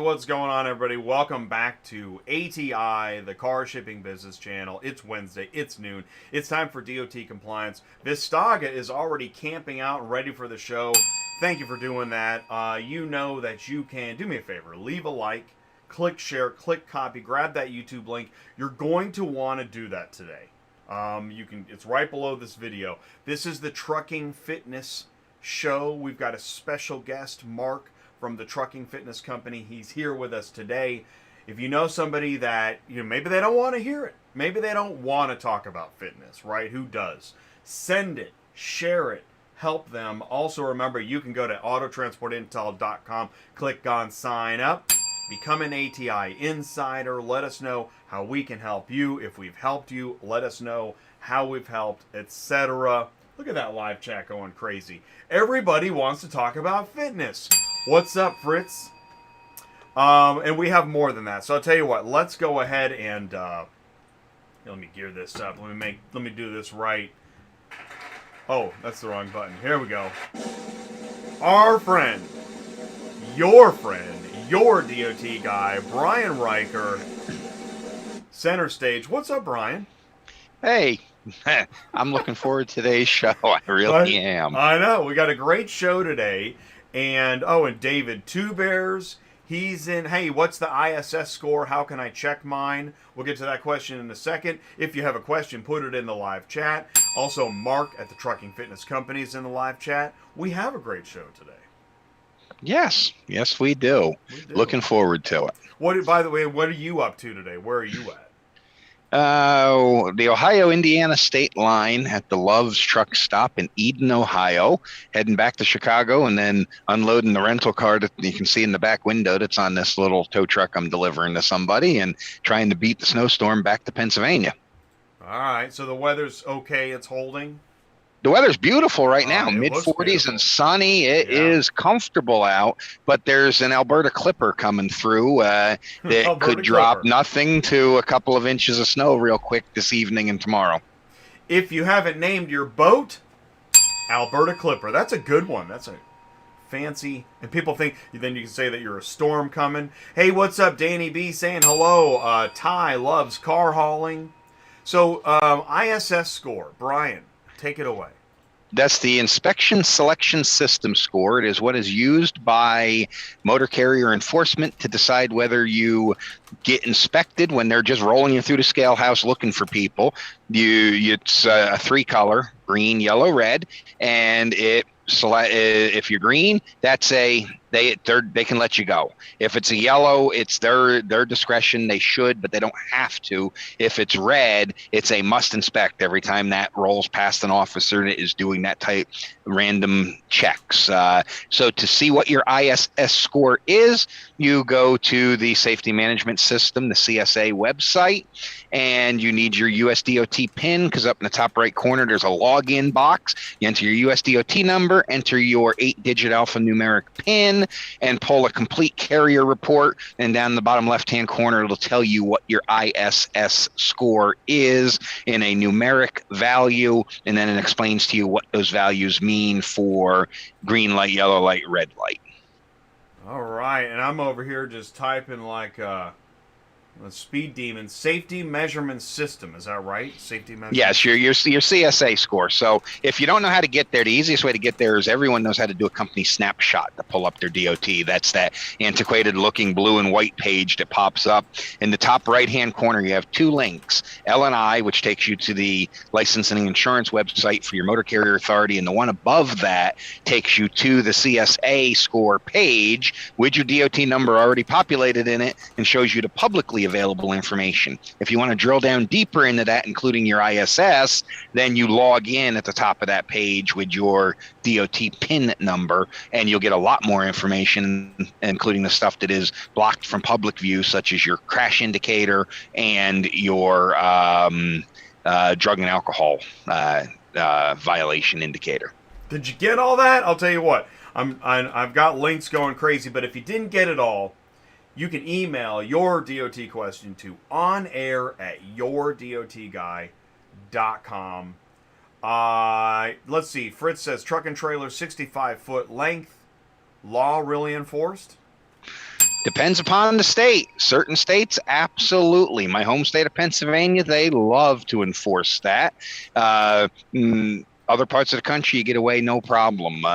what's going on, everybody? Welcome back to ATI, the car shipping business channel. It's Wednesday, it's noon. It's time for DOT compliance. Vistaga is already camping out and ready for the show. Thank you for doing that. You know that you can do me a favor, leave a like, click share, click copy, grab that YouTube link. You're going to want to do that today. It's right below this video. This is the Trucking Fitness show. We've got a special guest, Mark, from the Trucking Fitness Company. He's here with us today. If you know somebody that, maybe they don't want to hear it. Maybe they don't want to talk about fitness, right? Who does? Send it, share it, help them. Also remember, you can go to autotransportintel.com, click on sign up, become an ATI insider. Let us know how we can help you. If we've helped you, let us know how we've helped, etc. Look at that live chat going crazy. Everybody wants to talk about fitness. What's up, Fritz? And we have more than that. So I'll tell you what. Let's go ahead and let me gear this up. Let me do this right. Oh, that's the wrong button. Here we go. Our friend, your DOT guy, Brian Riker, center stage. What's up, Brian? Hey. I'm looking forward to today's show. I really am. I know. We got a great show today. And David Two Bears, he's in. Hey, what's the ISS score? How can I check mine? We'll get to that question in a second. If you have a question, put it in the live chat. Also, Mark at the Trucking Fitness Company is in the live chat. We have a great show today. Yes, we do. Looking forward to it. By the way, what are you up to today? Where are you at? The Ohio-Indiana state line at the Love's truck stop in Eden, Ohio, heading back to Chicago and then unloading the rental car that you can see in the back window that's on this little tow truck I'm delivering to somebody, and trying to beat the snowstorm back to Pennsylvania. All right, so the weather's okay, it's holding? The weather's beautiful right now, mid-40s and sunny. It is comfortable out, but there's an Alberta clipper coming through that could drop nothing to a couple of inches of snow real quick this evening and tomorrow. If you haven't named your boat, Alberta clipper. That's a good one. That's a fancy, and people think, then you can say that you're a storm coming. Hey, what's up, Danny B saying hello. Ty loves car hauling. So, ISS score, Brian. Take it away. That's the Inspection Selection System score. It is what is used by motor carrier enforcement to decide whether you get inspected when they're just rolling you through the scale house looking for people. It's a 3-color, green, yellow, red, and if you're green, that's they can let you go. If it's a yellow, it's their discretion. They should, but they don't have to. If it's red, it's a must inspect every time that rolls past an officer that is doing that type random checks. So to see what your ISS score is, you go to the Safety Management System, the CSA website, and you need your USDOT PIN, because up in the top right corner there's a login box. You enter your USDOT number, enter your 8-digit alphanumeric PIN, and pull a complete carrier report, and down in the bottom left-hand corner it'll tell you what your ISS score is in a numeric value, and then it explains to you what those values mean for green light, yellow light, red light. All right, and I'm over here just typing like a Speed Demon Safety Measurement System. Is that right? Safety measurement. Yes, your CSA score. So if you don't know how to get there, the easiest way to get there is everyone knows how to do a company snapshot to pull up their DOT. That's that antiquated looking blue and white page that pops up. In the top right-hand corner, you have 2 links. L&I, which takes you to the licensing and insurance website for your motor carrier authority, and the one above that takes you to the CSA score page with your DOT number already populated in it and shows you the publicly available information. If you want to drill down deeper into that, including your ISS, then you log in at the top of that page with your DOT PIN number, and you'll get a lot more information, including the stuff that is blocked from public view, such as your crash indicator and your drug and alcohol violation indicator. Did you get all that? I'll tell you what. I've got links going crazy, but if you didn't get it all, you can email your DOT question to onair@yourdotguy.com. Let's see. Fritz says truck and trailer 65-foot length. Law really enforced? Depends upon the state. Certain states, absolutely. My home state of Pennsylvania, they love to enforce that. Other parts of the country, you get away no problem.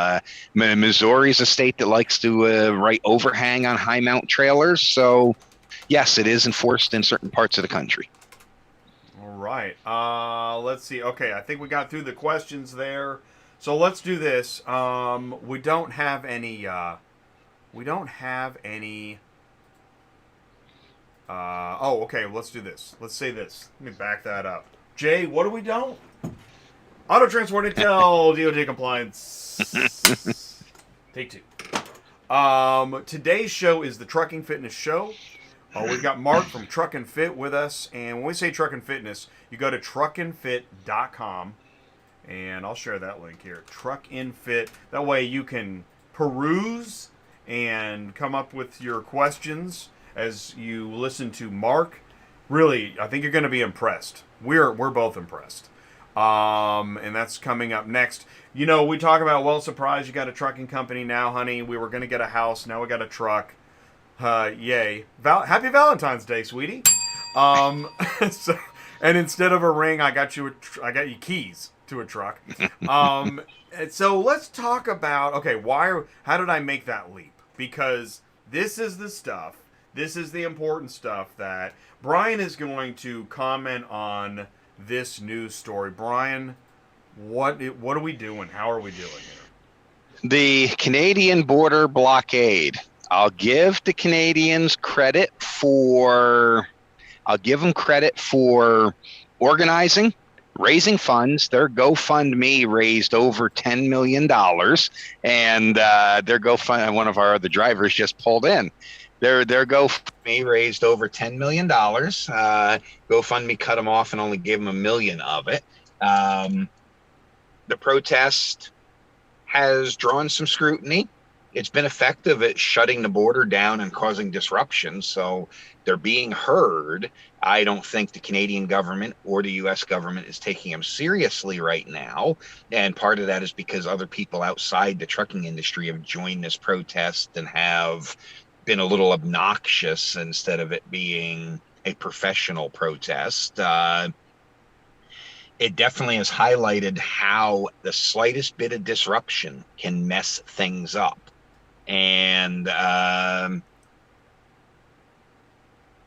Missouri is a state that likes to write overhang on high mount trailers. So, yes, it is enforced in certain parts of the country. All right. Let's see. Okay, I think we got through the questions there. So let's do this. We don't have any. We don't have any. Oh, okay. Let's do this. Let's say this. Let me back that up. Jay, what do we don't? Auto transport intel, DOT compliance. Take two. Today's show is the Trucking Fitness Show. We've got Mark from Truckin Fit with us, and when we say Truckin Fitness, you go to truckinfit.com, and I'll share that link here. Truckin Fit. That way you can peruse and come up with your questions as you listen to Mark. Really, I think you're going to be impressed. We're both impressed. And that's coming up next. You know, we talk about, well, surprise, you got a trucking company now, honey. We were going to get a house. Now we got a truck. Yay. Happy Valentine's Day, sweetie. So, and instead of a ring, I got you keys to a truck. So let's talk about, okay, how did I make that leap? Because this is the stuff, this is the important stuff that Brian is going to comment on this news story. Brian, what are we doing? How are we doing here? The Canadian border blockade. I'll give the Canadians credit for organizing, raising funds. Their GoFundMe raised over $10 million, and their GoFundMe, one of our other drivers just pulled in. Their GoFundMe raised over $10 million. GoFundMe cut them off and only gave them $1 million of it. The protest has drawn some scrutiny. It's been effective at shutting the border down and causing disruption, so they're being heard. I don't think the Canadian government or the U.S. government is taking them seriously right now, and part of that is because other people outside the trucking industry have joined this protest and have been a little obnoxious instead of it being a professional protest. It definitely has highlighted how the slightest bit of disruption can mess things up. And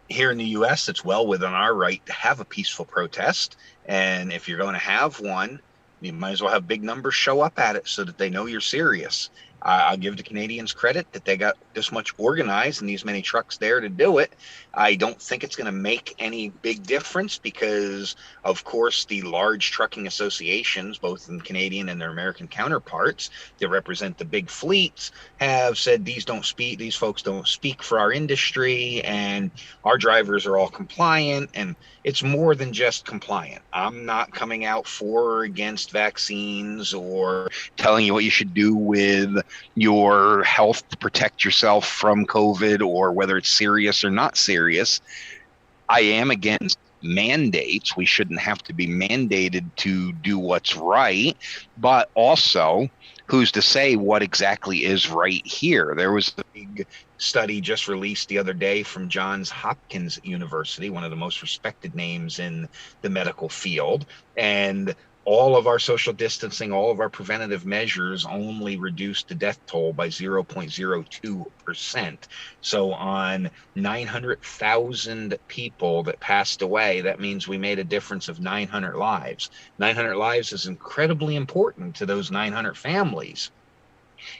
here in the U.S., it's well within our right to have a peaceful protest. And if you're going to have one, you might as well have big numbers show up at it so that they know you're serious. I'll give the Canadians credit that they got this much organized and these many trucks there to do it. I don't think it's going to make any big difference because, of course, the large trucking associations, both in Canadian and their American counterparts that represent the big fleets, have said these folks don't speak for our industry, and our drivers are all compliant. And it's more than just compliant. I'm not coming out for or against vaccines or telling you what you should do with your health to protect yourself from COVID or whether it's serious or not serious. I am against mandates. We shouldn't have to be mandated to do what's right, but also who's to say what exactly is right here? There was a big study just released the other day from Johns Hopkins University, one of the most respected names in the medical field, and all of our social distancing, all of our preventative measures only reduced the death toll by 0.02%. So on 900,000 people that passed away, that means we made a difference of 900 lives. 900 lives is incredibly important to those 900 families.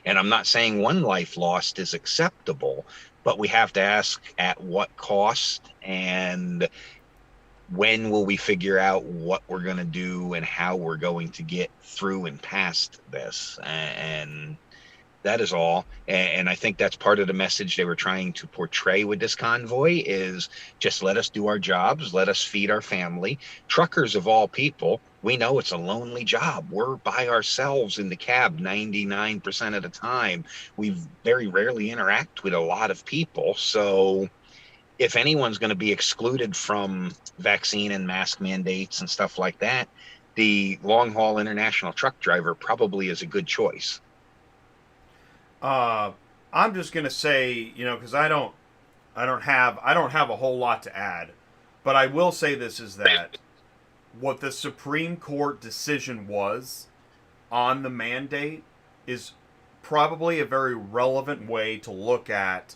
And I'm not saying one life lost is acceptable, but we have to ask at what cost and when will we figure out what we're going to do and how we're going to get through and past this? And that is all. And I think that's part of the message they were trying to portray with this convoy is just let us do our jobs. Let us feed our family. Truckers of all people, we know it's a lonely job. We're by ourselves in the cab 99% of the time. We very rarely interact with a lot of people. So if anyone's going to be excluded from vaccine and mask mandates and stuff like that, the long haul international truck driver probably is a good choice. I'm just going to say, because I don't I don't have a whole lot to add, but I will say this is that what the Supreme Court decision was on the mandate is probably a very relevant way to look at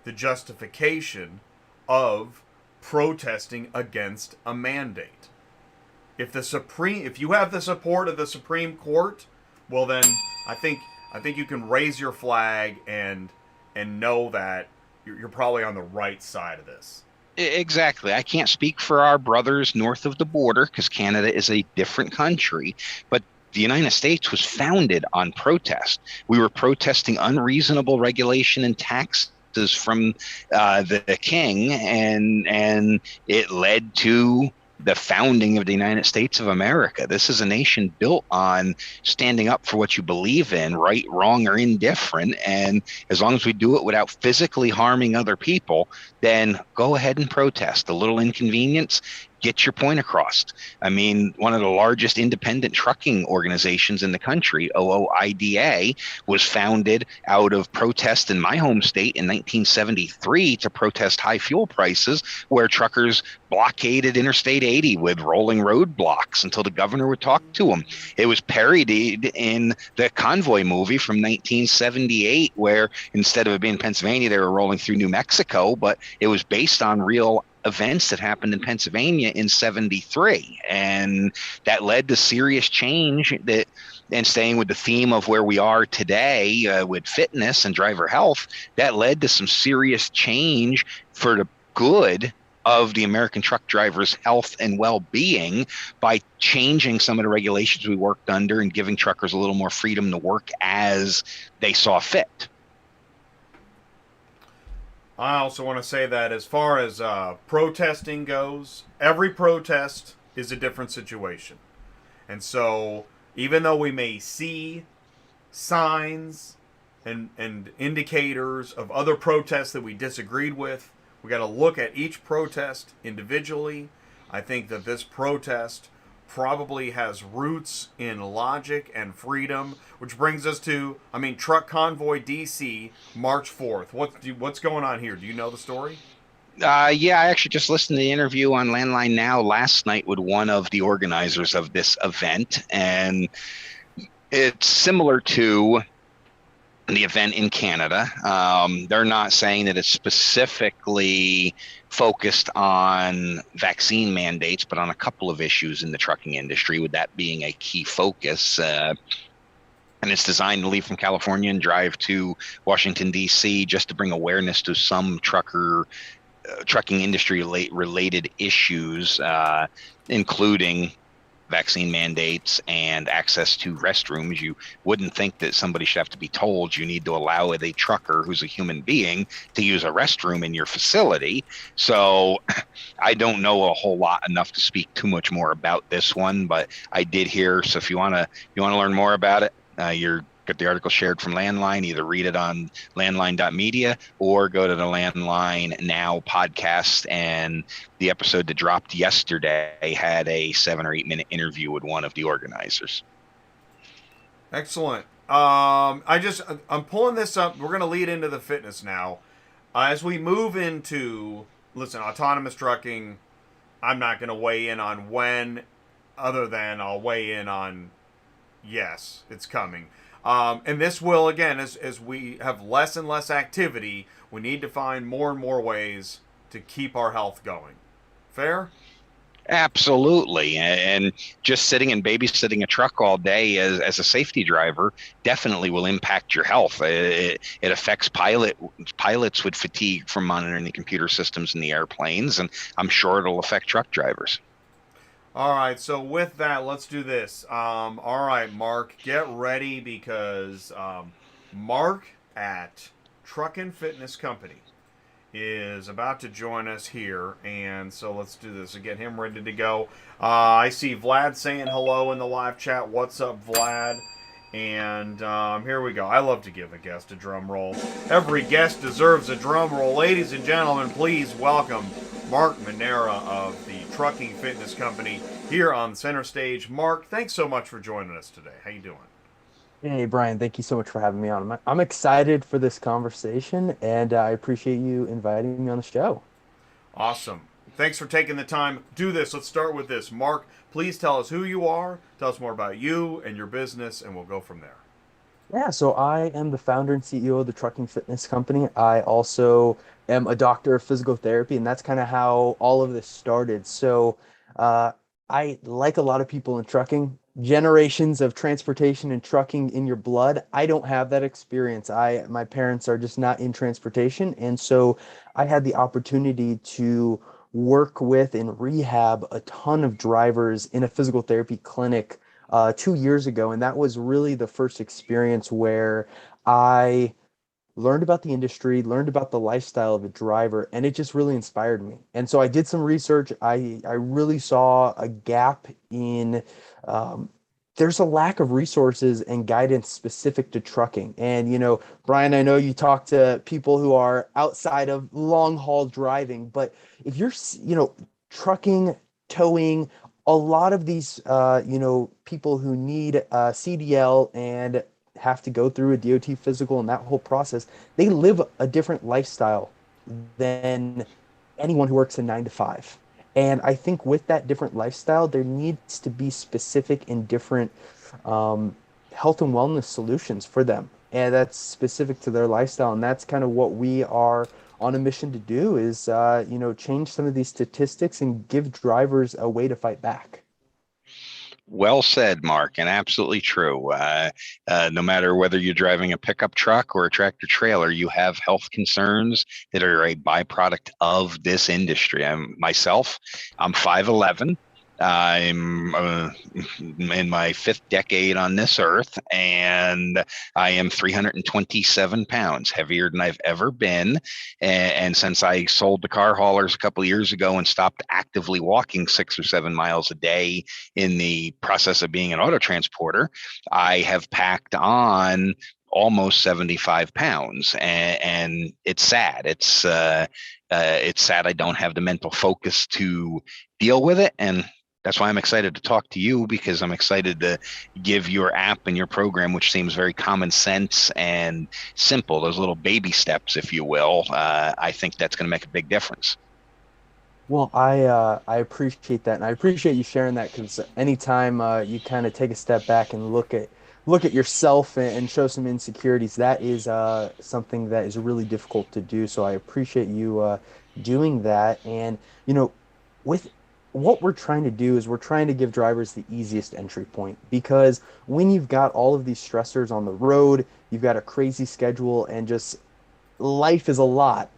the justification of protesting against a mandate. If you have the support of the Supreme Court, well then I think you can raise your flag and know that you're probably on the right side of this. Exactly. I can't speak for our brothers north of the border because Canada is a different country, but the United States was founded on protest. We were protesting unreasonable regulation and taxes from the king, and it led to the founding of the United States of America. This is a nation built on standing up for what you believe in, right, wrong, or indifferent. And as long as we do it without physically harming other people, then go ahead and protest. A little inconvenience, get your point across. I mean, one of the largest independent trucking organizations in the country, OOIDA, was founded out of protest in my home state in 1973 to protest high fuel prices, where truckers blockaded Interstate 80 with rolling roadblocks until the governor would talk to them. It was parodied in the Convoy movie from 1978, where instead of it being Pennsylvania, they were rolling through New Mexico, but it was based on real events that happened in Pennsylvania in 73, and that led to serious change. That, and staying with the theme of where we are today with fitness and driver health, that led to some serious change for the good of the American truck drivers' health and well-being by changing some of the regulations we worked under and giving truckers a little more freedom to work as they saw fit. I also want to say that as far as protesting goes, every protest is a different situation. And so even though we may see signs and indicators of other protests that we disagreed with, we got to look at each protest individually. I think that this protest probably has roots in logic and freedom, which brings us to, Truck Convoy DC, March 4th. What's going on here? Do you know the story? Yeah, I actually just listened to the interview on Landline Now last night with one of the organizers of this event, and it's similar to the event in Canada. They're not saying that it's specifically focused on vaccine mandates, but on a couple of issues in the trucking industry, with that being a key focus. And it's designed to leave from California and drive to Washington, D.C., just to bring awareness to some trucking industry related issues, including vaccine mandates and access to restrooms. You wouldn't think that somebody should have to be told you need to allow a trucker who's a human being to use a restroom in your facility. So I don't know a whole lot enough to speak too much more about this one, but I did hear. So if you want to learn more about it, you're get the article shared from Landline. Either read it on landline.media or go to the Landline Now podcast. And the episode that dropped yesterday had a 7 or 8 minute interview with one of the organizers. Excellent. I'm pulling this up. We're going to lead into the fitness now. As we move into, autonomous trucking, I'm not going to weigh in on when, other than I'll weigh in on, yes, it's coming. And this will, again, as we have less and less activity, we need to find more and more ways to keep our health going. Fair? Absolutely. And just sitting and babysitting a truck all day as a safety driver definitely will impact your health. It affects pilots with fatigue from monitoring the computer systems in the airplanes, and I'm sure it'll affect truck drivers. All right, so with that, let's do this. All right, Mark, get ready, because Mark at Truckin Fitness Company is about to join us here, and so let's do this and get him ready to go. I see Vlad saying hello in the live chat. What's up, Vlad? And here we go. I love to give a guest a drum roll. Every guest deserves a drum roll. Ladies and gentlemen, please welcome Mark Manera of the Truckin Fitness Company here on center stage. Mark, thanks so much for joining us today. How you doing? Hey, Brian, thank you so much for having me on. I'm excited for this conversation and I appreciate you inviting me on the show. Awesome. Thanks for taking the time. Do this. Let's start with this. Mark, please tell us who you are, tell us more about you and your business, and we'll go from there. Yeah, so I am the founder and CEO of the Trucking Fitness Company. I also am a doctor of physical therapy, and that's kind of how all of this started. Uh, I, like a lot of people in trucking, generations of transportation and trucking in your blood. I don't have that experience. My parents are just not in transportation, and so I had the opportunity to work with and rehab a ton of drivers in a physical therapy clinic 2 years ago, and that was really the first experience where I learned about the industry, learned about the lifestyle of a driver, and it just really inspired me. And so I did some research. I really saw a gap in um, there's a lack of resources and guidance specific to trucking. And Brian, I know you talk to people who are outside of long haul driving, but if you're, trucking, towing, a lot of these, people who need CDL and have to go through a DOT physical and that whole process, they live a different lifestyle than anyone who works a 9 to 5. And I think with that different lifestyle, there needs to be specific and different um, health and wellness solutions for them. And that's specific to their lifestyle. And that's kind of what we are on a mission to do is, change some of these statistics and give drivers a way to fight back. Well said, Mark, and absolutely true. No matter whether you're driving a pickup truck or a tractor trailer, you have health concerns that are a byproduct of this industry. I'm 5'11". I'm in my fifth decade on this earth, and I am 327 pounds, heavier than I've ever been. And since I sold the car haulers a couple of years ago and stopped actively walking 6 or 7 miles a day in the process of being an auto transporter, I have packed on almost 75 pounds, and it's sad. It's sad I don't have the mental focus to deal with it, and that's why I'm excited to talk to you, because I'm excited to give your app and your program, which seems very common sense and simple, those little baby steps, if you will. I think that's going to make a big difference. Well, I appreciate that, and I appreciate you sharing that because anytime you kind of take a step back and look at yourself and show some insecurities, that is something that is really difficult to do. So I appreciate you doing that. And with what we're trying to do is we're trying to give drivers the easiest entry point because when you've got all of these stressors on the road, you've got a crazy schedule, and just life is a lot.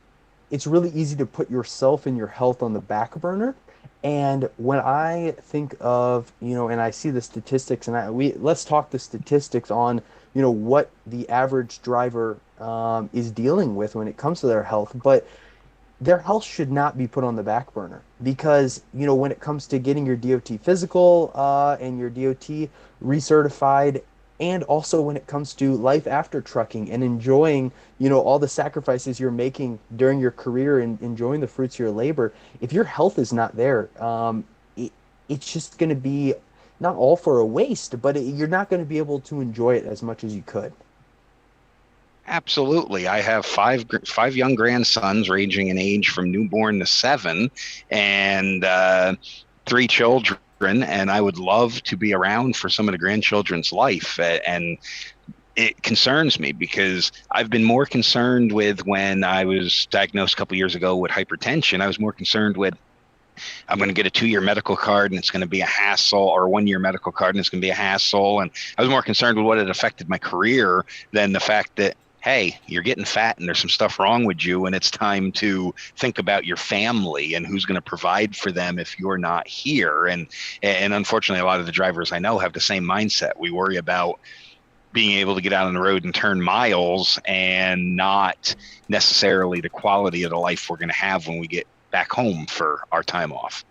It's really easy to put yourself and your health on the back burner. And when I think of, and I see the statistics, and let's talk the statistics on, what the average driver is dealing with when it comes to their health. But their health should not be put on the back burner because when it comes to getting your DOT physical and your DOT recertified, and also when it comes to life after trucking and enjoying all the sacrifices you're making during your career and enjoying the fruits of your labor, if your health is not there, it's just going to be not all for a waste, but you're not going to be able to enjoy it as much as you could. Absolutely. I have five young grandsons ranging in age from newborn to 7, and 3 children. And I would love to be around for some of the grandchildren's life. And it concerns me because I've been more concerned with when I was diagnosed a couple of years ago with hypertension. I was more concerned with I'm going to get a 2-year medical card and it's going to be a hassle, or a 1-year medical card and it's going to be a hassle. And I was more concerned with what had affected my career than the fact that, hey, you're getting fat and there's some stuff wrong with you, and it's time to think about your family and who's going to provide for them if you're not here. And unfortunately, a lot of the drivers I know have the same mindset. We worry about being able to get out on the road and turn miles, and not necessarily the quality of the life we're going to have when we get back home for our time off.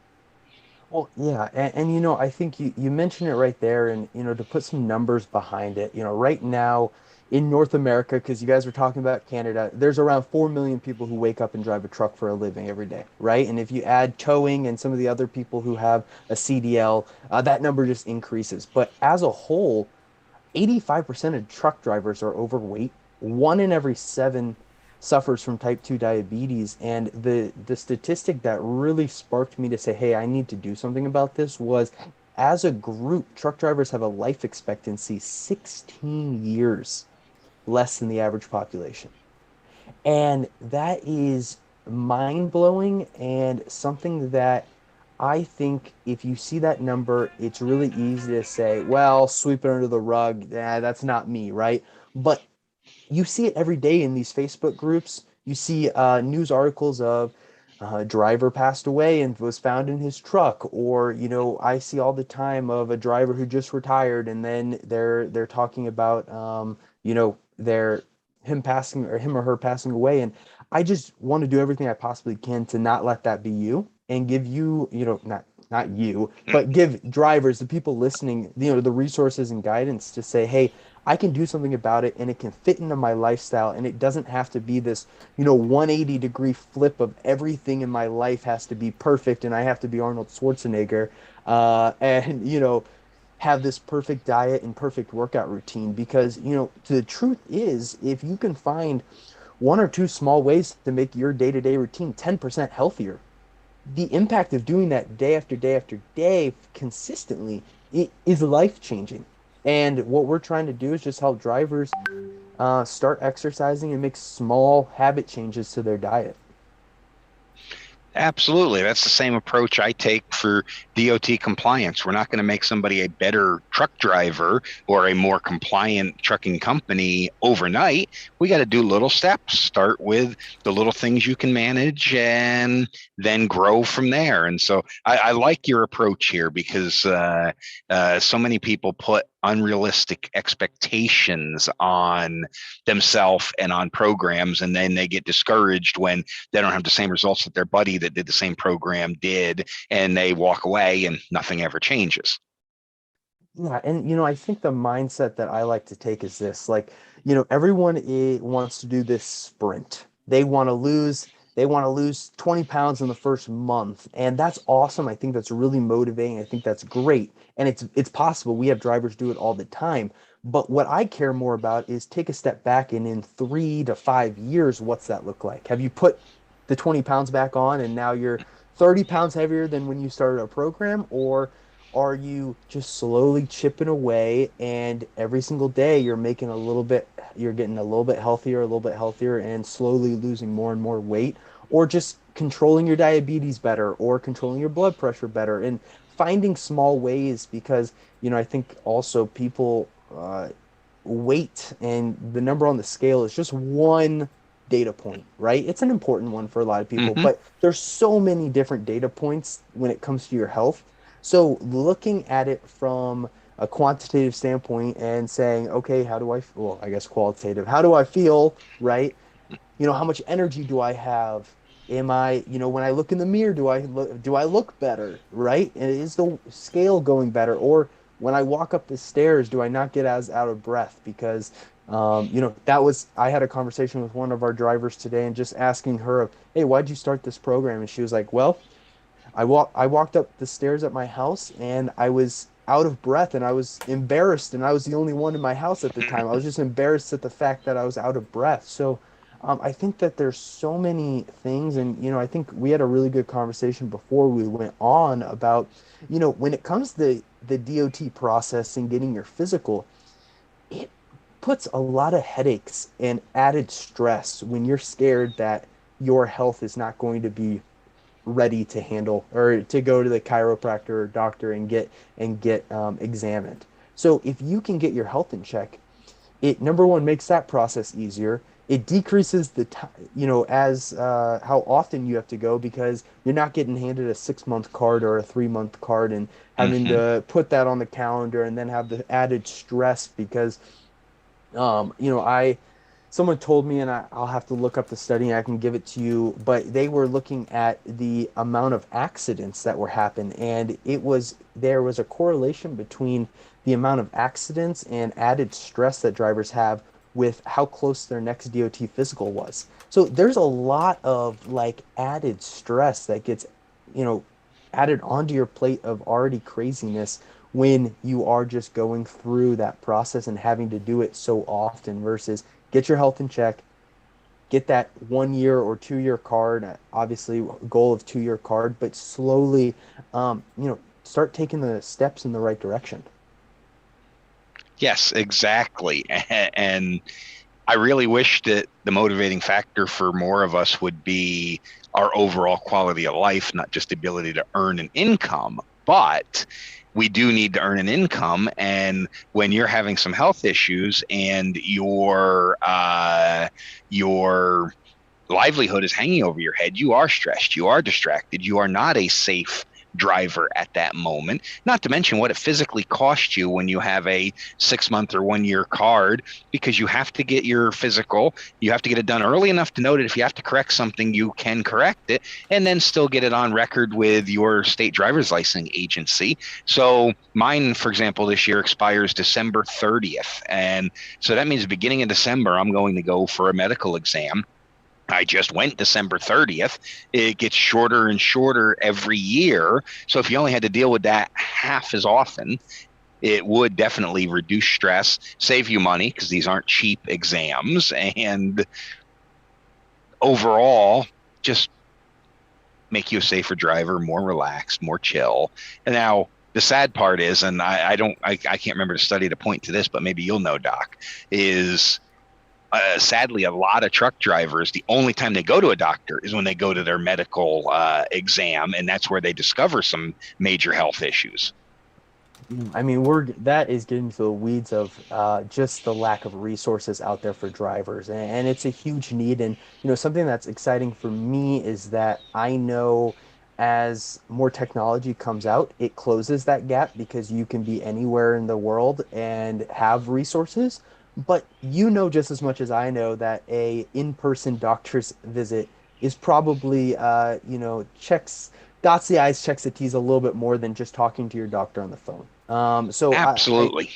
Well, yeah, and I think you mentioned it right there, and to put some numbers behind it, right now in North America, because you guys were talking about Canada, there's around 4 million people who wake up and drive a truck for a living every day, right? And if you add towing and some of the other people who have a CDL, that number just increases. But as a whole, 85% of truck drivers are overweight. One in every seven suffers from type 2 diabetes. And the statistic that really sparked me to say, hey, I need to do something about this was as a group, truck drivers have a life expectancy 16 years less than the average population. And that is mind blowing and something that I think if you see that number, it's really easy to say, well, sweep it under the rug. Yeah, that's not me, right? But you see it every day in these Facebook groups. You see news articles of a driver passed away and was found in his truck, or I see all the time of a driver who just retired, and then they're talking about their him passing or him or her passing away, and I just want to do everything I possibly can to not let that be you and give you, not you, but give drivers, the people listening, the resources and guidance to say, hey, I can do something about it and it can fit into my lifestyle and it doesn't have to be this, 180-degree flip of everything in my life has to be perfect and I have to be Arnold Schwarzenegger and have this perfect diet and perfect workout routine because, the truth is if you can find one or two small ways to make your day-to-day routine 10% healthier, the impact of doing that day after day after day consistently it is life changing. And what we're trying to do is just help drivers start exercising and make small habit changes to their diet. Absolutely. That's the same approach I take for DOT compliance. We're not going to make somebody a better truck driver or a more compliant trucking company overnight. We got to do little steps. Start with the little things you can manage and then grow from there. And so I like your approach here because so many people put unrealistic expectations on themselves and on programs, and then they get discouraged when they don't have the same results that their buddy that did the same program did, and they walk away and nothing ever changes. Yeah, and I think the mindset that I like to take is this, like, everyone wants to do this sprint. They want to lose 20 pounds in the first month, and that's awesome. I think that's really motivating. I think that's great. And it's possible. We have drivers do it all the time. But what I care more about is take a step back and in 3 to 5 years, what's that look like? Have you put the 20 pounds back on and now you're 30 pounds heavier than when you started a program? Or are you just slowly chipping away and every single day you're getting a little bit healthier and slowly losing more and more weight, or just controlling your diabetes better or controlling your blood pressure better and finding small ways because, I think also people weight and the number on the scale is just one data point, right? It's an important one for a lot of people, Mm-hmm. but there's so many different data points when it comes to your health. So looking at it from a quantitative standpoint and saying, okay, how do I, well, I guess qualitative, how do I feel, right? How much energy do I have? Am I, when I look in the mirror, do I look better, right? And is the scale going better? Or when I walk up the stairs, do I not get as out of breath? Because, I had a conversation with one of our drivers today and just asking her, hey, why'd you start this program? And she was like, well, I walked up the stairs at my house and I was out of breath and I was embarrassed and I was the only one in my house at the time. I was just embarrassed at the fact that I was out of breath. So I think that there's so many things, and I think we had a really good conversation before we went on about, when it comes to the DOT process and getting your physical, it puts a lot of headaches and added stress when you're scared that your health is not going to be ready to handle or to go to the chiropractor or doctor and get examined. So if you can get your health in check, it number one makes that process easier. It decreases the time, as how often you have to go because you're not getting handed a 6 month card or a 3 month card and having Mm-hmm. to put that on the calendar and then have the added stress because I someone told me, and I'll have to look up the study and I can give it to you, but they were looking at the amount of accidents that were happening, and there was a correlation between the amount of accidents and added stress that drivers have with how close their next DOT physical was. So there's a lot of like added stress that gets, you know, added onto your plate of already craziness when you are just going through that process and having to do it so often versus get your health in check, get that 1 year or 2 year card, obviously goal of 2 year card, but slowly, start taking the steps in the right direction. Yes, exactly. And I really wish that the motivating factor for more of us would be our overall quality of life, not just the ability to earn an income. But we do need to earn an income. And when you're having some health issues and your livelihood is hanging over your head, you are stressed, you are distracted, you are not a safe driver at that moment. Not to mention what it physically costs you when you have a 6 month or 1 year card, because you have to get your physical, you have to get it done early enough to know that if you have to correct something, you can correct it, and then still get it on record with your state driver's license agency. So mine, for example, this year expires December 30th. And so that means beginning of December, I'm going to go for a medical exam. I just went December 30th. It gets shorter and shorter every year. So if you only had to deal with that half as often, it would definitely reduce stress, save you money because these aren't cheap exams, and overall just make you a safer driver, more relaxed, more chill. And now the sad part is, and I can't remember to study to point to this, but maybe you'll know, Doc, is sadly, a lot of truck drivers, the only time they go to a doctor is when they go to their medical exam, and that's where they discover some major health issues. I mean, that is getting to the weeds of just the lack of resources out there for drivers, and it's a huge need. And something that's exciting for me is that I know as more technology comes out, it closes that gap because you can be anywhere in the world and have resources. But just as much as I know that a in-person doctor's visit is probably checks dots the I's, checks the T's a little bit more than just talking to your doctor on the phone. So Absolutely.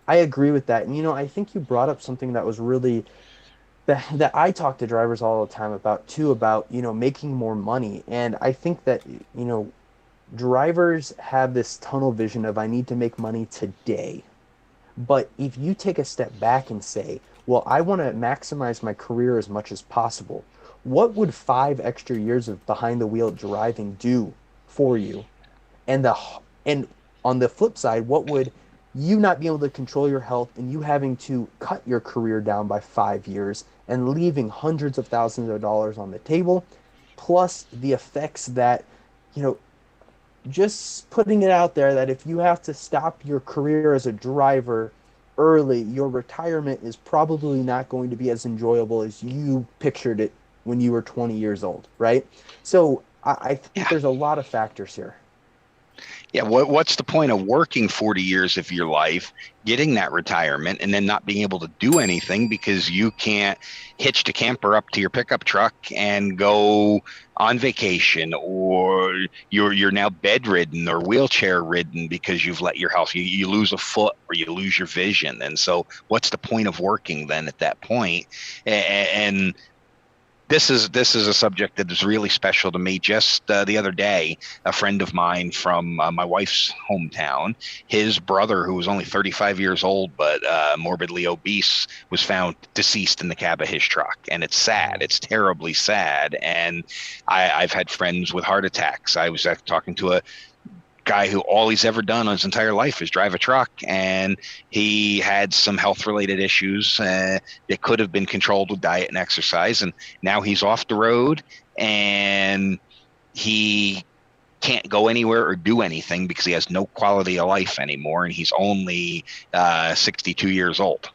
I agree with that. And I think you brought up something that was really that I talk to drivers all the time about too, about making more money. And I think that drivers have this tunnel vision of I need to make money today. But if you take a step back and say, well, I want to maximize my career as much as possible, what would 5 extra years of behind the wheel driving do for you? And and on the flip side, what would you not be able to control your health and you having to cut your career down by 5 years and leaving hundreds of thousands of dollars on the table, plus the effects that, you know, just putting it out there that if you have to stop your career as a driver early, your retirement is probably not going to be as enjoyable as you pictured it when you were 20 years old, right? So I think Yeah. there's a lot of factors here. Yeah, what's the point of working 40 years of your life, getting that retirement, and then not being able to do anything because you can't hitch the camper up to your pickup truck and go on vacation, or you're now bedridden or wheelchair ridden because you've let your health, you lose a foot or you lose your vision. And so what's the point of working then at that point? And this is a subject that is really special to me. Just the other day, a friend of mine from my wife's hometown, his brother, who was only 35 years old but morbidly obese, was found deceased in the cab of his truck. And it's sad. It's terribly sad. And I've had friends with heart attacks. I was talking to a guy who all he's ever done on his entire life is drive a truck, and he had some health related issues that could have been controlled with diet and exercise, and now he's off the road and he can't go anywhere or do anything because he has no quality of life anymore, and he's only 62 years old.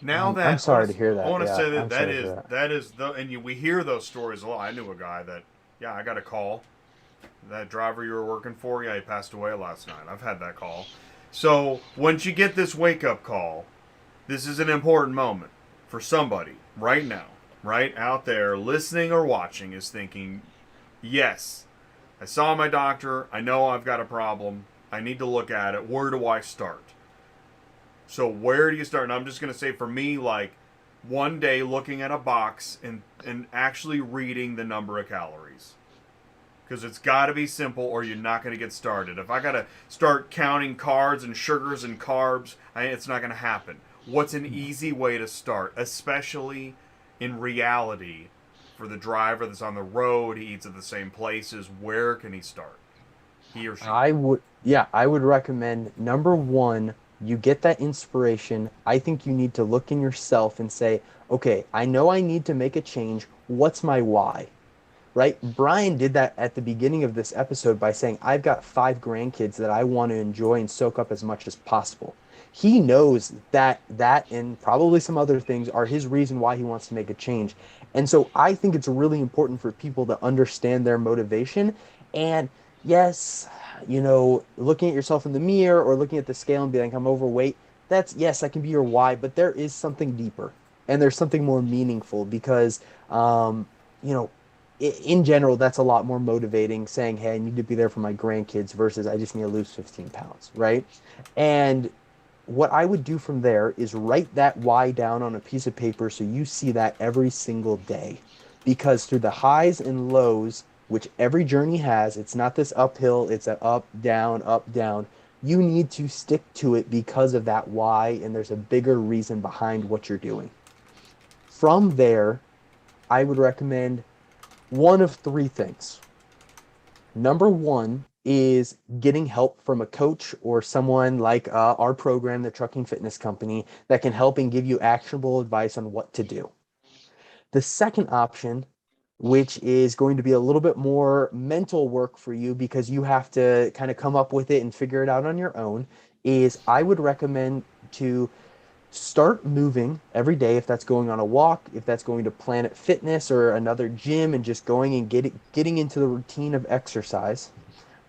Now I'm that sorry to hear I that. want to Yeah, say that I'm sorry to hear that. that is the and we hear those stories a lot. I knew a guy that I got a call. That driver you were working for, yeah, he passed away last night. I've had that call. So once you get this wake up call, this is an important moment for somebody right now, right out there listening or watching is thinking, yes, I saw my doctor. I know I've got a problem. I need to look at it. Where do I start? So where do you start? And I'm just going to say for me, like one day looking at a box and actually reading the number of calories. because it's got to be simple or you're not going to get started. If I got to start counting carbs and sugars and carbs, it's not going to happen. What's an easy way to start, especially in reality, for the driver that's on the road, he eats at the same places? Where can he start? He or she. I would recommend number one, you get that inspiration. I think you need to look in yourself and say, okay, I know I need to make a change. What's my why? Right? Brian did that at the beginning of this episode by saying, I've got 5 grandkids that I want to enjoy and soak up as much as possible. He knows that and probably some other things are his reason why he wants to make a change. And so I think it's really important for people to understand their motivation. And yes, looking at yourself in the mirror or looking at the scale and being like, I'm overweight, yes, that can be your why, but there is something deeper and there's something more meaningful because, you know, in general, that's a lot more motivating saying, hey, I need to be there for my grandkids versus I just need to lose 15 pounds, right? And what I would do from there is write that why down on a piece of paper so you see that every single day. Because through the highs and lows, which every journey has, it's not this uphill, it's an up, down, up, down. You need to stick to it because of that why, and there's a bigger reason behind what you're doing. From there, I would recommend one of 3 things. Number one is getting help from a coach or someone like our program, the Trucking Fitness Company, that can help and give you actionable advice on what to do. The second option, which is going to be a little bit more mental work for you because you have to kind of come up with it and figure it out on your own, is I would recommend to start moving every day, if that's going on a walk, if that's going to Planet Fitness or another gym and just going and getting into the routine of exercise.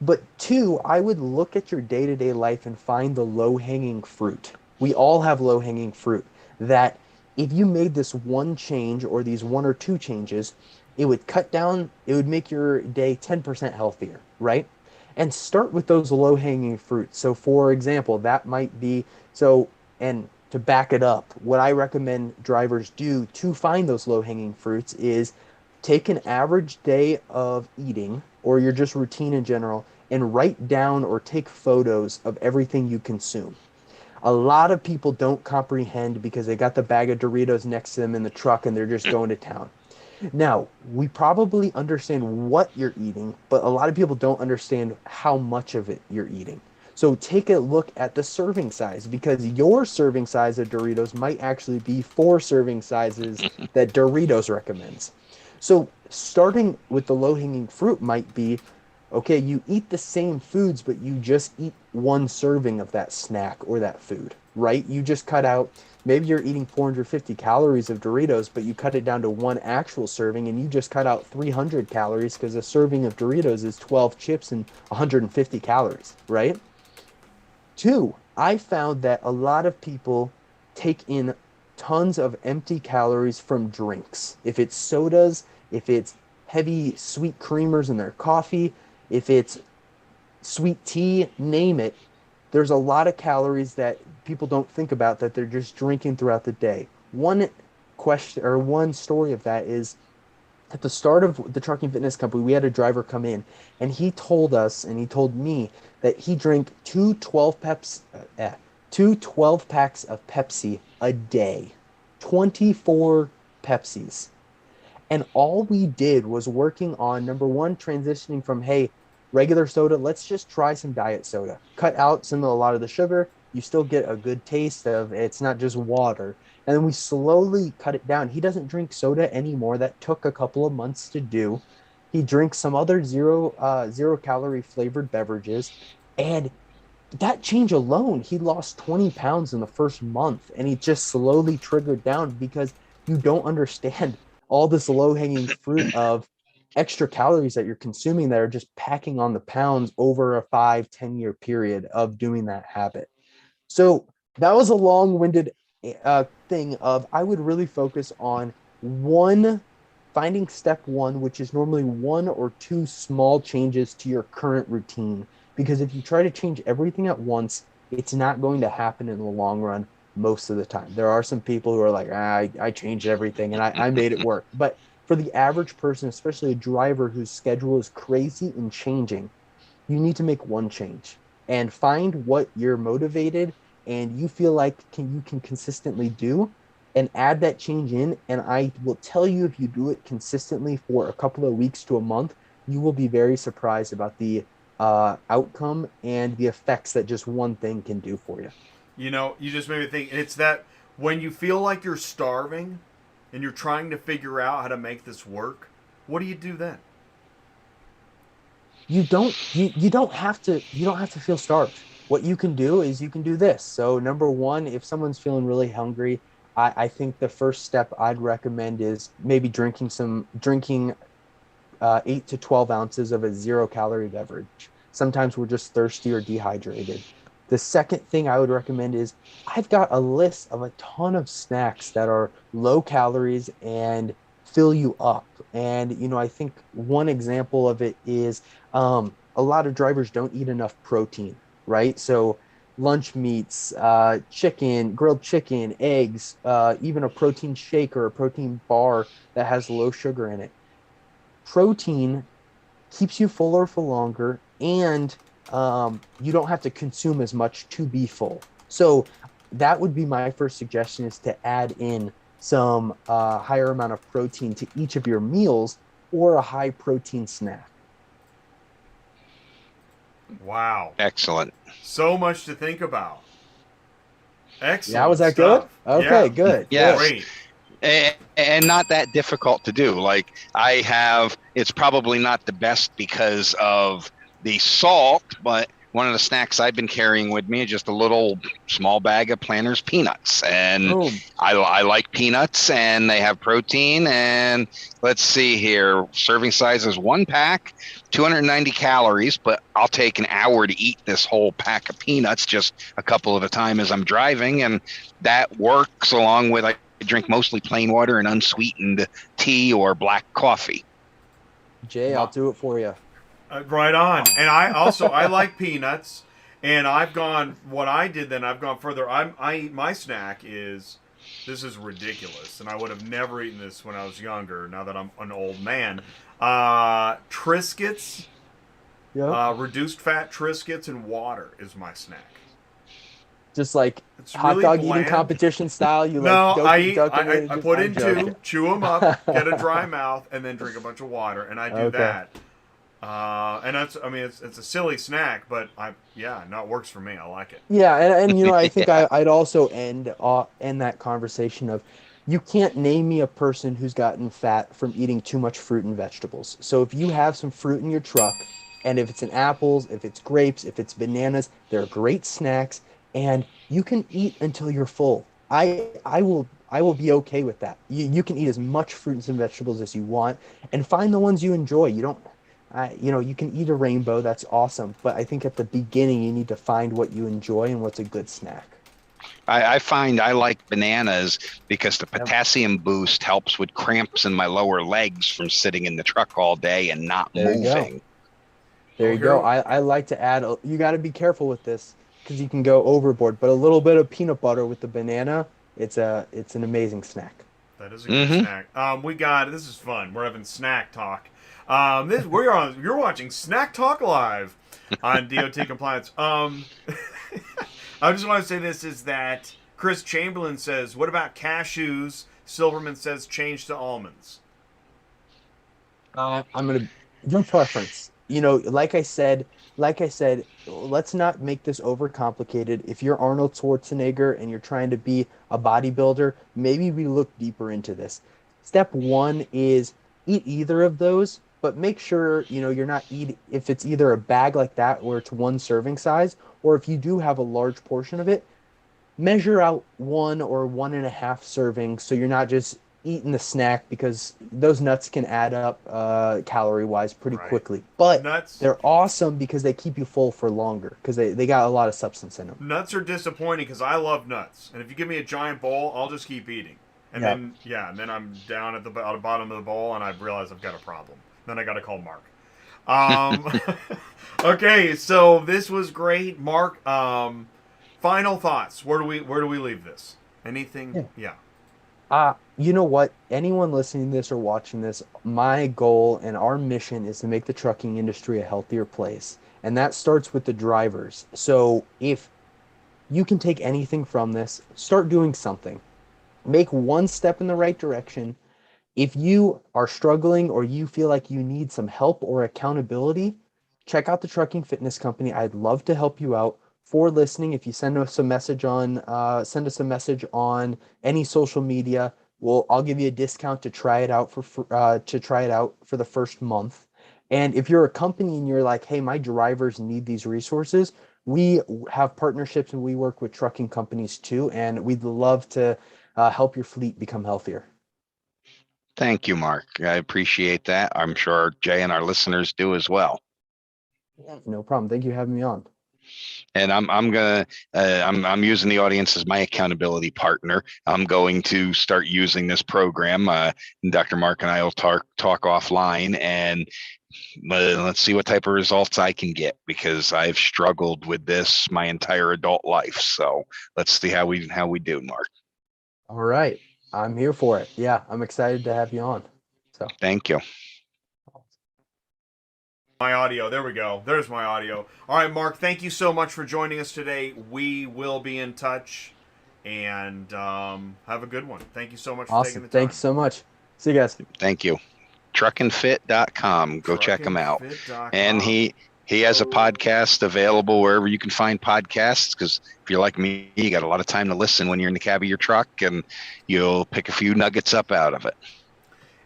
But 2, I would look at your day-to-day life and find the low-hanging fruit. We all have low-hanging fruit that if you made this one change or these 1 or 2 changes, it would make your day 10% healthier, right? And start with those low-hanging fruits. So for example, that might be and to back it up, what I recommend drivers do to find those low-hanging fruits is take an average day of eating or your just routine in general and write down or take photos of everything you consume. A lot of people don't comprehend because they got the bag of Doritos next to them in the truck and they're just going to town. Now, we probably understand what you're eating, but a lot of people don't understand how much of it you're eating. So take a look at the serving size because your serving size of Doritos might actually be 4 serving sizes that Doritos recommends. So starting with the low-hanging fruit might be, okay, you eat the same foods, but you just eat 1 serving of that snack or that food, right? You just cut out, maybe you're eating 450 calories of Doritos, but you cut it down to 1 actual serving and you just cut out 300 calories because a serving of Doritos is 12 chips and 150 calories, right? 2, I found that a lot of people take in tons of empty calories from drinks. If it's sodas, if it's heavy sweet creamers in their coffee, if it's sweet tea, name it, there's a lot of calories that people don't think about that they're just drinking throughout the day. One story of that is at the start of the Trucking Fitness Company, we had a driver come in and he told us and he told me that he drank 12 packs of Pepsi a day, 24 Pepsis. And all we did was working on number one, transitioning from, hey, regular soda, let's just try some diet soda. Cut out a lot of the sugar. You still get a good taste of it's not just water. And then we slowly cut it down. He doesn't drink soda anymore. That took a couple of months to do. He drinks some other zero calorie flavored beverages. And that change alone, he lost 20 pounds in the first month. And he just slowly triggered down because you don't understand all this low hanging fruit of extra calories that you're consuming that are just packing on the pounds over a 5-10 year period of doing that habit. So that was a long-winded thing of I would really focus on finding step 1, which is normally 1 or 2 small changes to your current routine. Because if you try to change everything at once, it's not going to happen in the long run most of the time. There are some people who are like, I changed everything and I made it work. But for the average person, especially a driver whose schedule is crazy and changing, you need to make one change and find what you're motivated and you feel like you can consistently do and add that change in. And I will tell you, if you do it consistently for a couple of weeks to a month, you will be very surprised about the outcome and the effects that just one thing can do for you. You know, you just made me think. It's that when you feel like you're starving and you're trying to figure out how to make this work, what do you do then? You don't have to feel starved. What you can do is you can do this. So number one, if someone's feeling really hungry, I think the first step I'd recommend is maybe drinking 8 to 12 ounces of a 0 calorie beverage. Sometimes we're just thirsty or dehydrated. The second thing I would recommend is I've got a list of a ton of snacks that are low calories and fill you up. And, I think one example of it is a lot of drivers don't eat enough protein, right? So lunch meats, chicken, grilled chicken, eggs, even a protein shake or a protein bar that has low sugar in it. Protein keeps you fuller for longer, and you don't have to consume as much to be full. So that would be my first suggestion, is to add in some higher amount of protein to each of your meals or a high protein snack. Wow. Excellent. So much to think about. Excellent. Yeah, was that stuff. good? Okay, Yeah. good. Yes. Great. And not that difficult to do. Like it's probably not the best because of the salt, but one of the snacks I've been carrying with me is just a little small bag of Planters peanuts. And Boom. I like peanuts, and they have protein. And let's see here, serving size is 1 pack, 290 calories, but I'll take an hour to eat this whole pack of peanuts, just a couple at a time as I'm driving. And that works along with, I drink mostly plain water and unsweetened tea or black coffee. Jay, I'll do it for you. Right on. And I like peanuts, and I've gone further. My snack is, this is ridiculous, and I would have never eaten this when I was younger. Now that I'm an old man, Triscuits, reduced fat Triscuits and water is my snack. Just like It's hot really dog bland. eating competition style. I put in two, chew them up, get a dry mouth, and then drink a bunch of water, and I do that. And it's a silly snack, but it works for me. I like it. Yeah, and I think I'd also end that conversation of, you can't name me a person who's gotten fat from eating too much fruit and vegetables. So if you have some fruit in your truck, and if it's an apples, if it's grapes, if it's bananas, they're great snacks, and you can eat until you're full. I will be okay with that. You can eat as much fruits and vegetables as you want, and find the ones you enjoy. You don't. You can eat a rainbow, that's awesome. But I think at the beginning, you need to find what you enjoy and what's a good snack. I find I like bananas because the potassium boost helps with cramps in my lower legs from sitting in the truck all day and not moving. There you go. I like to add, you got to be careful with this because you can go overboard, but a little bit of peanut butter with the banana, it's an amazing snack. That is a good snack. This is fun. We're having snack talk. You're watching Snack Talk Live on D.O.T. Compliance. I just want to say this is that Chris Chamberlain says, what about cashews? Silverman says change to almonds. Your preference. Like I said, let's not make this overcomplicated. If you're Arnold Schwarzenegger and you're trying to be a bodybuilder, maybe we look deeper into this. Step one is eat either of those, but make sure, you're not eating, if it's either a bag like that where it's one serving size, or if you do have a large portion of it, measure out 1 or 1.5 servings so you're not just eating the snack, because those nuts can add up calorie-wise pretty quickly. But they're awesome because they keep you full for longer because they got a lot of substance in them. Nuts are disappointing because I love nuts. And if you give me a giant bowl, I'll just keep eating. And then I'm down at the bottom of the bowl and I realize I've got a problem. Then I got to call Mark. Okay, so this was great. Mark, final thoughts. Where do we leave this? Anything? Yeah. You know what? Anyone listening to this or watching this, my goal and our mission is to make the trucking industry a healthier place. And that starts with the drivers. So if you can take anything from this, start doing something. Make one step in the right direction. If you are struggling or you feel like you need some help or accountability, check out the Trucking Fitness Company. I'd love to help you out. For listening, if you send us a message on any social media, I'll give you a discount to try it out for the first month. And if you're a company and you're like, hey, my drivers need these resources, we have partnerships and we work with trucking companies too, and we'd love to help your fleet become healthier. Thank you, Mark. I appreciate that. I'm sure Jay and our listeners do as well. Yeah, no problem. Thank you for having me on. And I'm using the audience as my accountability partner. I'm going to start using this program. Dr. Mark and I will talk offline, and let's see what type of results I can get, because I've struggled with this my entire adult life. So let's see how we do, Mark. All right. I'm here for it. Yeah, I'm excited to have you on. So Thank you. My audio. There we go. There's my audio. All right, Mark, thank you so much for joining us today. We will be in touch, and have a good one. Thank you so much for taking the time. Thanks so much. See you guys. Thank you. Truckinfit.com. Go check him out. And he has a podcast available wherever you can find podcasts, because if you're like me, you got a lot of time to listen when you're in the cab of your truck, and you'll pick a few nuggets up out of it.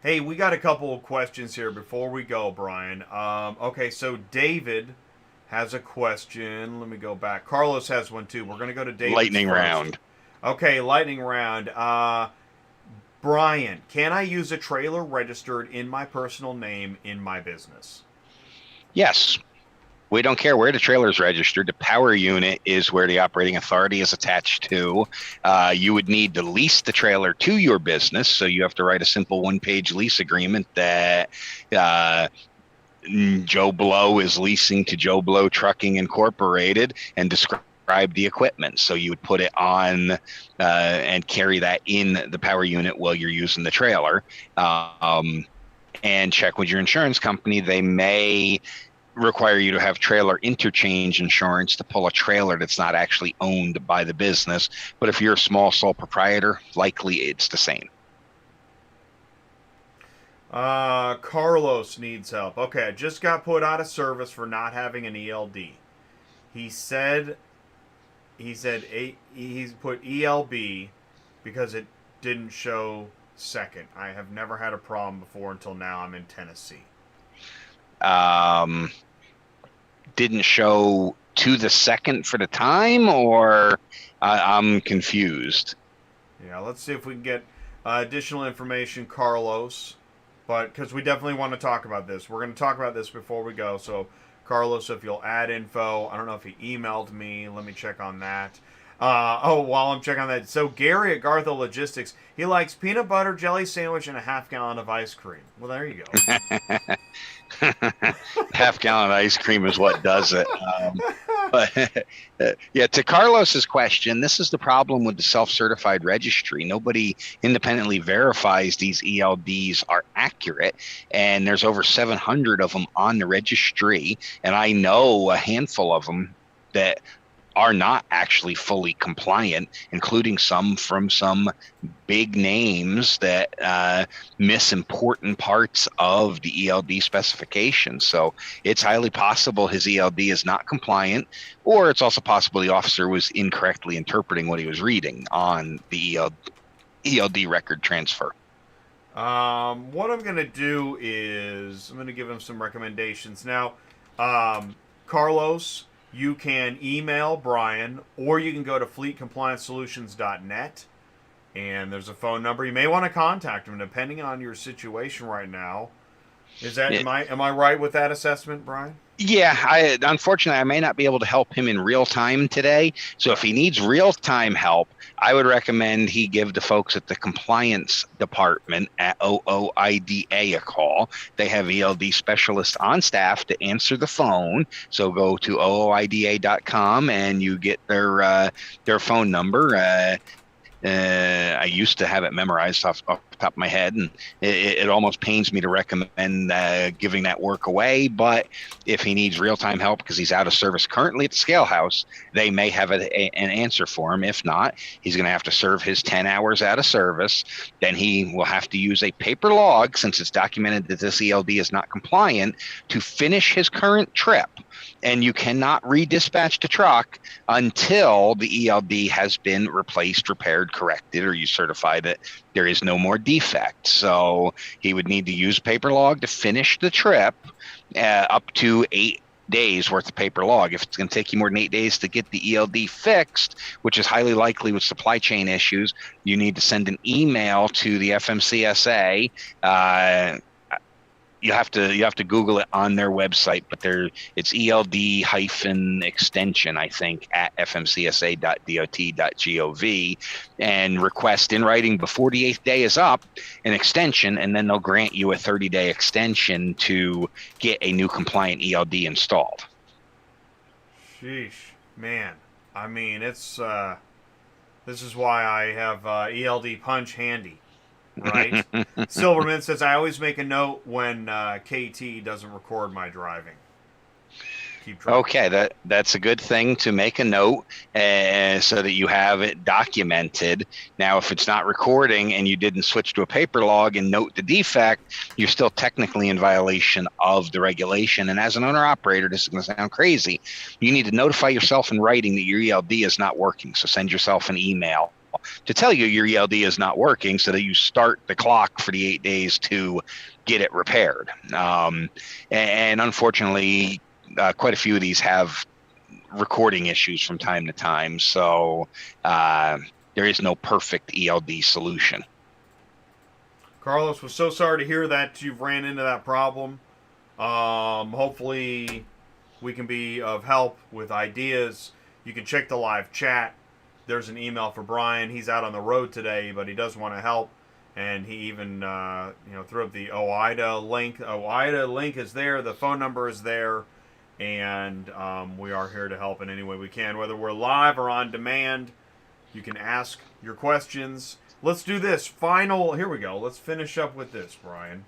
Hey, we got a couple of questions here before we go, Brian. Okay, so David has a question. Let me go back. Carlos has one too. We're going to go to David. Lightning round. Okay, lightning round. Brian, can I use a trailer registered in my personal name in my business? Yes. We don't care where the trailer is registered. The power unit is where the operating authority is attached to. You would need to lease the trailer to your business, so you have to write a simple one-page lease agreement that Joe Blow is leasing to Joe Blow Trucking Incorporated, and describe the equipment. So you would put it on and carry that in the power unit while you're using the trailer, and check with your insurance company. They may require you to have trailer interchange insurance to pull a trailer that's not actually owned by the business. But if you're a small sole proprietor, likely it's the same. Carlos needs help. Okay, I just got put out of service for not having an ELD. He's put ELB because it didn't show second. I have never had a problem before until now. I'm in Tennessee. Didn't show to the second for the time, or I'm confused. Yeah, let's see if we can get additional information, Carlos. But because we definitely want to talk about this. We're going to talk about this before we go. So, Carlos, if you'll add info. I don't know if he emailed me. Let me check on that. While I'm checking on that. So, Gary at Gartha Logistics, he likes peanut butter jelly sandwich and a half-gallon of ice cream. Well, there you go. Half-gallon of ice cream is what does it. But yeah, to Carlos's question, this is the problem with the self-certified registry. Nobody independently verifies these ELDs are accurate, and there's over 700 of them on the registry, and I know a handful of them that are not actually fully compliant, including some from some big names that miss important parts of the ELD specification. So it's highly possible his ELD is not compliant, or it's also possible the officer was incorrectly interpreting what he was reading on the ELD record transfer. What I'm going to do is I'm going to give him some recommendations. Now, Carlos, you can email Brian, or you can go to fleetcompliancesolutions.net, and there's a phone number. You may want to contact him, depending on your situation right now. Am I right with that assessment, Brian? Yeah, unfortunately, I may not be able to help him in real time today. So if he needs real time help, I would recommend he give the folks at the compliance department at OOIDA a call. They have ELD specialists on staff to answer the phone. So go to OOIDA.com and you get their phone number. I used to have it memorized off the top of my head, and it almost pains me to recommend giving that work away. But if he needs real-time help because he's out of service currently at the scale house, they may have an answer for him. If not, he's going to have to serve his 10 hours out of service. Then he will have to use a paper log, since it's documented that this ELD is not compliant, to finish his current trip. And you cannot redispatch the truck until the ELD has been replaced, repaired, corrected, or you certify that there is no more defect. So he would need to use paper log to finish the trip, up to 8 days worth of paper log. If it's going to take you more than 8 days to get the ELD fixed, which is highly likely with supply chain issues, you need to send an email to the FMCSA. You have to Google it on their website, but it's ELD-extension, I think, at fmcsa.dot.gov, and request in writing before the 8th day is up an extension, and then they'll grant you a 30-day extension to get a new compliant ELD installed. Sheesh, man. I mean, it's this is why I have ELD Punch handy. Right? Silverman says, I always make a note when KT doesn't record my driving. Keep driving. Okay, that's a good thing to make a note so that you have it documented. Now, if it's not recording and you didn't switch to a paper log and note the defect, you're still technically in violation of the regulation. And as an owner-operator, this is going to sound crazy, you need to notify yourself in writing that your ELD is not working. So send yourself an email to tell you your ELD is not working so that you start the clock for the 8 days to get it repaired. And unfortunately, quite a few of these have recording issues from time to time. So there is no perfect ELD solution. Carlos, was so sorry to hear that you've ran into that problem. Hopefully we can be of help with ideas. You can check the live chat. There's an email for Brian. He's out on the road today, but he does want to help. And he even threw up the OOIDA link. OOIDA link is there. The phone number is there. And we are here to help in any way we can. Whether we're live or on demand, you can ask your questions. Let's do this. Here we go. Let's finish up with this, Brian.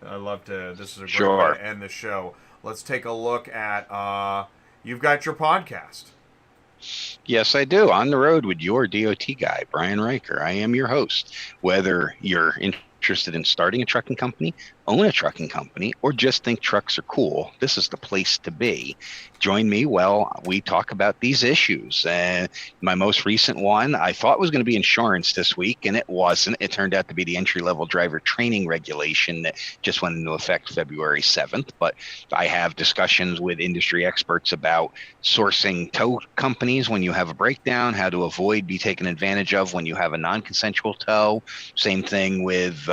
I love to. This is a great way to end the show. Let's take a look at, you've got your podcast. Yes, I do. On the road with your D.O.T. guy, Brian Riker. I am your host. Whether you're interested in starting a trucking company, own a trucking company, or just think trucks are cool, this is the place to be. Join me while we talk about these issues. My most recent one, I thought was going to be insurance this week, and it wasn't. It turned out to be the entry-level driver training regulation that just went into effect February 7th. But I have discussions with industry experts about sourcing tow companies when you have a breakdown, how to avoid be taken advantage of when you have a non-consensual tow. Same thing with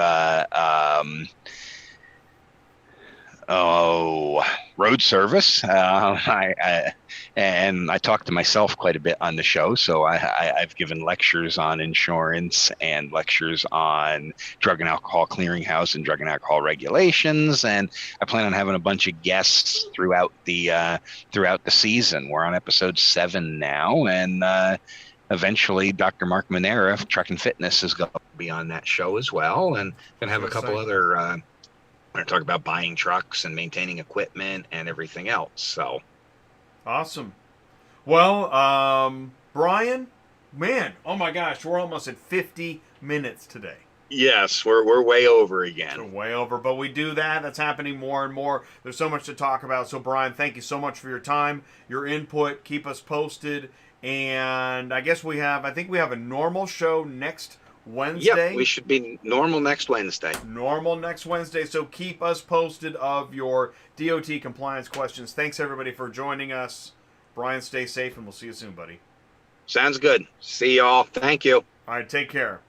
road service. I talk to myself quite a bit on the show, so I've given lectures on insurance and lectures on drug and alcohol clearinghouse and drug and alcohol regulations, and I plan on having a bunch of guests throughout the season. We're on episode 7 now, and eventually Dr. Mark Manera of Truckin Fitness is going to be on that show as well, and going to have a couple other we're going to talk about buying trucks and maintaining equipment and everything else. So awesome. Well, Brian, man, oh my gosh, we're almost at 50 minutes today. Yes, we're way over again. So way over, but we do that. That's happening more and more. There's so much to talk about. So, Brian, thank you so much for your time, your input. Keep us posted. And I think we have a normal show next Wednesday. Yep, we should be normal next Wednesday. Normal next Wednesday. So keep us posted of your DOT compliance questions. Thanks, everybody, for joining us. Brian, stay safe, and we'll see you soon, buddy. Sounds good. See y'all. Thank you. All right, take care.